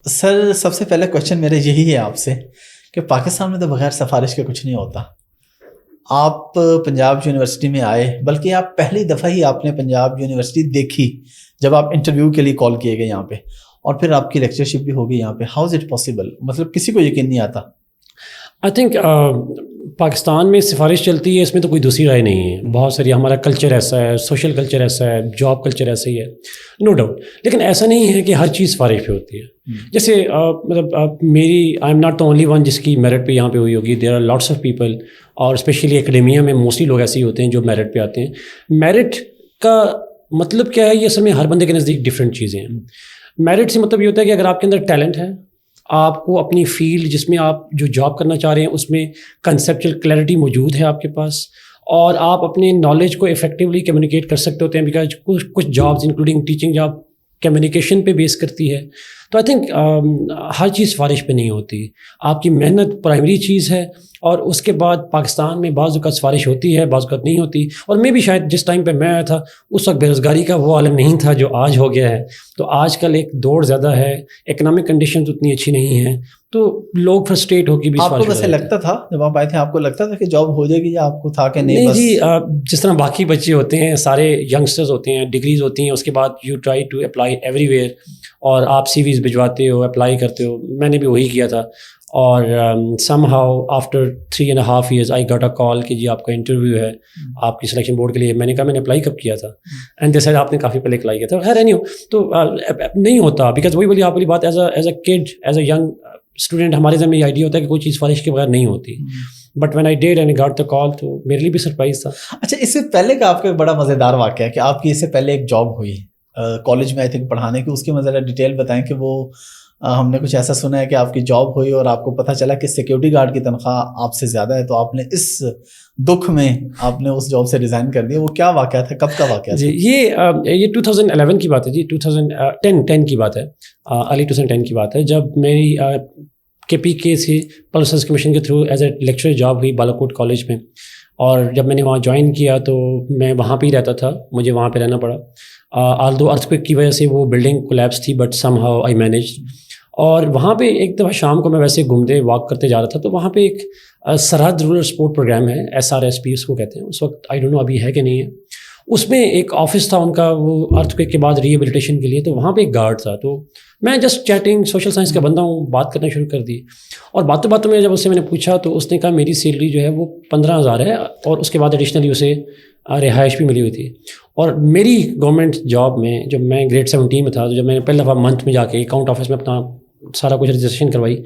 سر سب سے پہلا کوشچن میرا یہی ہے آپ سے کہ پاکستان میں تو بغیر سفارش کے کچھ نہیں ہوتا. آپ پنجاب یونیورسٹی میں آئے، بلکہ آپ پہلی دفعہ ہی آپ نے پنجاب یونیورسٹی دیکھی جب آپ انٹرویو کے لیے کال کیے گئے یہاں پہ، اور پھر آپ کی لیکچرشپ بھی ہوگی یہاں پہ. How is it possible? مطلب کسی کو یقین نہیں آتا. آئی تھنک پاکستان میں سفارش چلتی ہے، اس میں تو کوئی دوسری رائے نہیں ہے. بہت ساری ہمارا کلچر ایسا ہے، سوشل کلچر ایسا ہے، جاب کلچر ایسا ہی ہے، نو ڈاؤٹ. لیکن ایسا نہیں ہے کہ ہر چیز سفارش پہ ہوتی ہے. جیسے مطلب میری I am not the only one جس کی میرٹ پہ یہاں پہ ہوئی ہوگی. There are lots of people, اور اسپیشلی اکیڈیمیا میں موسٹلی لوگ ایسے ہی ہوتے ہیں جو میرٹ پہ آتے ہیں. میرٹ کا مطلب کیا ہے؟ یہ اصل میں ہر بندے کے نزدیک ڈفرینٹ چیزیں ہیں. میرٹ سے مطلب یہ ہوتا ہے کہ اگر آپ کے اندر ٹیلنٹ ہے، آپ کو اپنی فیلڈ جس میں آپ جو جاب کرنا چاہ رہے ہیں اس میں کنسیپچل کلیئرٹی موجود ہے آپ کے پاس، اور آپ اپنے نالج کو افیکٹولی کمیونیکیٹ کر سکتے ہوتے ہیں. بیکاز کچھ jobs including teaching job communication پہ بیس کرتی ہے. تو آئی تھنک ہر چیز سفارش پہ نہیں ہوتی. آپ کی محنت پرائمری چیز ہے، اور اس کے بعد پاکستان میں بعض اوقات سفارش ہوتی ہے، بعض اوقات نہیں ہوتی. اور میں بھی شاید جس ٹائم پہ میں آیا تھا اس وقت بے روزگاری کا وہ عالم نہیں تھا جو آج ہو گیا ہے. تو آج کل ایک دوڑ زیادہ ہے، اکنامک کنڈیشنز اتنی اچھی نہیں ہیں، تو لوگ فرسٹریٹ ہو کے بھی. آپ کو ویسے لگتا تھا جب آپ آئے تھے، آپ کو لگتا تھا کہ جاب ہو جائے گی، یا آپ کو تھا کہ نہیں؟ جی، جس طرح باقی بچے ہوتے ہیں، سارے ینگسٹرز ہوتے ہیں، ڈگریز ہوتی ہیں، اس کے بعد you try to apply everywhere, اور آپ سی ویز بھجواتے ہو، اپلائی کرتے ہو. میں نے بھی وہی کیا تھا. اور somehow after 3.5 years I got a call کہ جی آپ کا انٹرویو ہے آپ کی سلیکشن بورڈ کے لیے. میں نے کہا میں نے اپلائی کب کیا تھا؟ اینڈ دے سیڈ آپ نے کافی پہلے اپلائی کیا تھا. خیر نہیں ہو تو نہیں ہوتا، بیکاز وہی بولی آپ والی بات. As a could, as a young student ہمارے ذہن میں یہ آئیڈیا ہوتا ہے کہ کوئی چیز سفارش کے بغیر نہیں ہوتی. But when I did and got the call, تو میرے لیے بھی سرپرائز تھا. اچھا، اس سے پہلے کا آپ کا بڑا مزیدار واقعہ ہے کہ آپ کی اس سے پہلے ایک جاب ہوئی کالج میں، آئی تھنک پڑھانے کی. اس کی ذرا ڈیٹیل بتائیں کہ وہ ہم نے کچھ ایسا سنا ہے کہ آپ کی جاب ہوئی اور آپ کو پتہ چلا کہ سیکیورٹی گارڈ کی تنخواہ آپ سے زیادہ ہے، تو آپ نے اس دکھ میں آپ نے اس جاب سے ریزائن کر دیا. وہ کیا واقعہ تھا؟ کب کا واقعہ تھا؟ جی، یہ 2011 کی بات ہے. جی 2010 کی بات ہے، ارلی 2010 کی بات ہے، جب میری KPK سے پبلک سروس کمیشن کے through as a lecturer job ہوئی بالاکوٹ کالج میں. اور جب میں نے وہاں جوائن کیا تو میں وہاں پہ ہی رہتا تھا، مجھے وہاں پہ رہنا پڑا. آلدو ارتھکویک کی وجہ سے وہ بلڈنگ کولیپس تھی، but some how I managed. اور وہاں پہ ایک دفعہ شام کو میں ویسے گھومتے واک کرتے جا رہا تھا، تو وہاں پہ ایک سرحد رورل سپورٹ پروگرام ہے، SRSP اس کو کہتے ہیں. اس وقت آئی ڈونٹ نو ابھی ہے کہ نہیں ہے. اس میں ایک آفس تھا ان کا، وہ ارتھکویک کے بعد ریہیبلیٹیشن کے لیے. تو وہاں پہ ایک گارڈ تھا، تو میں جسٹ چیٹنگ، سوشل سائنس کا بندہ ہوں، بات کرنا شروع کر دی. اور باتوں باتوں میں جب اس سے میں نے پوچھا تو اس نے کہا میری سیلری جو ہے وہ 15,000 ہے، اور اس کے بعد ایڈیشنلی اسے رہائش بھی ملی ہوئی تھی. اور میری گورنمنٹ جاب میں جب میں گریڈ 17 میں تھا، تو جب میں نے پہلی دفعہ منتھ میں جا کے اکاؤنٹ آفس میں اپنا سارا کچھ رجسٹریشن کروائی،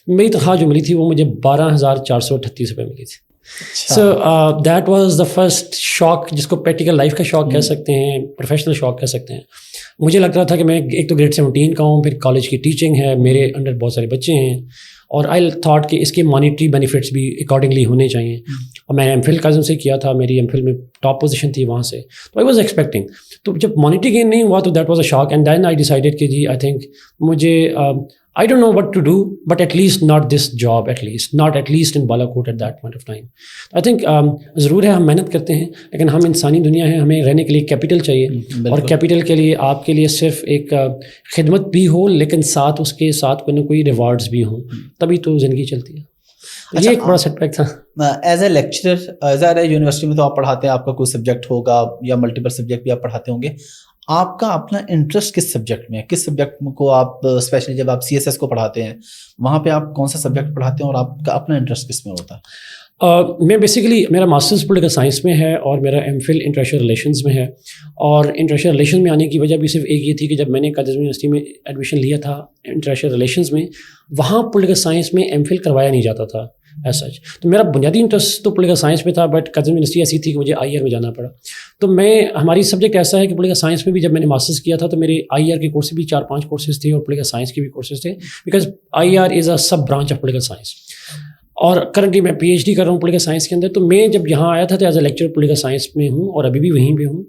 میری تنخواہ جو ملی تھی وہ مجھے 12,438 روپے ملی تھی. So that was the first shock, جس کو پریکٹیکل لائف کا شاک کہہ سکتے ہیں، پروفیشنل شاک کہہ سکتے ہیں. مجھے لگ رہا تھا کہ میں ایک تو گریڈ 17 کا ہوں، پھر کالج کی ٹیچنگ ہے، میرے انڈر بہت سارے بچے ہیں، اور آئی تھاٹ کہ اس کے مانیٹری بینیفٹس بھی اکارڈنگلی ہونے چاہیے. اور میں نے MPhil کازم سے کیا تھا، میری MPhil میں ٹاپ پوزیشن تھی وہاں سے، تو آئی واز ایکسپیکٹنگ. تو جب مانیٹری گین نہیں ہوا تو that was a shock. And then I decided کہ جی آئی تھنک مجھے I don't know what to do, but at least not this job, not at least in Balakot at that point of time. I think ضرور ہے ہم محنت کرتے ہیں، لیکن ہم انسانی دنیا ہے، ہمیں رہنے کے لیے کیپٹل چاہیے. اور کیپٹل کے لیے آپ کے لیے صرف ایک خدمت بھی ہو، لیکن ساتھ اس کے ساتھ کوئی نہ کوئی ریوارڈز بھی ہوں، تبھی تو زندگی چلتی ہے. یہ ایک بڑا سیٹ بیک تھا. ایز اے لیکچرر، ظاہر ہے یونیورسٹی میں تو آپ پڑھاتے ہیں، آپ کا کوئی سبجیکٹ ہوگا یا ملٹیپل سبجیکٹ بھی آپ پڑھاتے ہوں گے. آپ کا اپنا انٹرسٹ کس سبجیکٹ میں ہے؟ کس سبجیکٹ کو آپ اسپیشلی جب آپ CSS کو پڑھاتے ہیں وہاں پہ آپ کون سا سبجیکٹ پڑھاتے ہیں، اور آپ کا اپنا انٹرسٹ کس میں ہوتا ہے؟ میں بیسیکلی میرا ماسٹرز پولیٹیکل سائنس میں ہے، اور میرا MPhil انٹرنیشنل ریلیشنز میں ہے. اور انٹرنیشنل ریلیشن میں آنے کی وجہ بھی صرف ایک یہ تھی کہ جب میں نے قادر یونیورسٹی میں ایڈمیشن لیا تھا انٹرنیشنل ریلیشنز میں، وہاں پولیٹیکل سائنس میں MPhil کروایا نہیں جاتا تھا ایز سچ. تو میرا بنیادی انٹرسٹ تو پولیٹیکل سائنس میں تھا، بٹ قادر یونیورسٹی ایسی تھی کہ مجھے IR میں جانا پڑا. تو ہماری سبجیکٹ ایسا ہے کہ پولیٹیکل سائنس میں بھی جب میں نے ماسٹرز کیا تھا تو میرے IR کے کورسز بھی 4-5 کورسز تھے، اور پولیٹیکل سائنس کے بھی کورسز تھے، because IR is a sub branch of political science. اور کرنٹلی میں PhD کر رہا ہوں پولیٹیکل سائنس کے اندر. تو میں جب یہاں آیا تھا تو as a lecture political science میں ہوں، اور ابھی بھی وہیں پہ ہوں.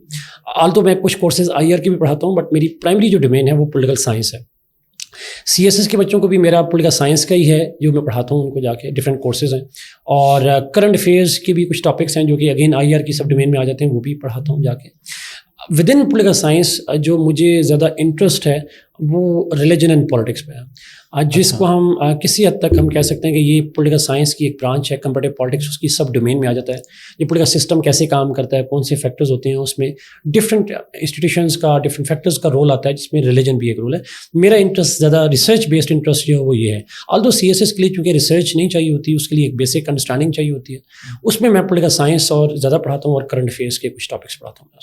آلتو میں کچھ کورسز IR کے بھی پڑھاتا ہوں، بٹ میری پرائمری جو ڈومین ہے وہ پولیٹیکل سائنس ہے. CSS کے بچوں کو بھی میرا پولیٹیکل سائنس کا ہی ہے جو میں پڑھاتا ہوں، ان کو جا کے ڈفرینٹ کورسز ہیں. اور کرنٹ افیئرس کے بھی کچھ ٹاپکس ہیں جو کہ اگین IR کی سب ڈومین میں آ جاتے ہیں، وہ بھی پڑھاتا ہوں جا کے. ود ان پولیٹیکل سائنس جو مجھے زیادہ انٹرسٹ ہے وہ ریلیجن اینڈ پالیٹکس پہ ہے، جس کو ہم کسی حد تک ہم کہہ سکتے ہیں کہ یہ پولیٹیکل سائنس کی ایک برانچ ہے. کمپیریٹیو پالیٹکس اس کی سب ڈومین میں آ جاتا ہے. یہ پولیٹیکل سسٹم کیسے کام کرتا ہے، کون سے فیکٹرز ہوتے ہیں، اس میں ڈفرینٹ انسٹیٹیوشنس کا ڈفرینٹ فیکٹرز کا رول آتا ہے، جس میں ریلیجن بھی ایک رول ہے. میرا انٹرسٹ زیادہ ریسرچ بیسڈ انٹرسٹ جو ہے وہ یہ ہے. آلدو سی ایس ایس کے لیے چونکہ ریسرچ نہیں چاہیے ہوتی، اس کے لیے ایک بیسک انڈرسٹینڈنگ چاہیے ہوتی ہے. اس میں پولیٹیکل سائنس اور زیادہ پڑھاتا ہوں اور کرنٹ افیئرس کے کچھ ٹاپکس پڑھاتا ہوں.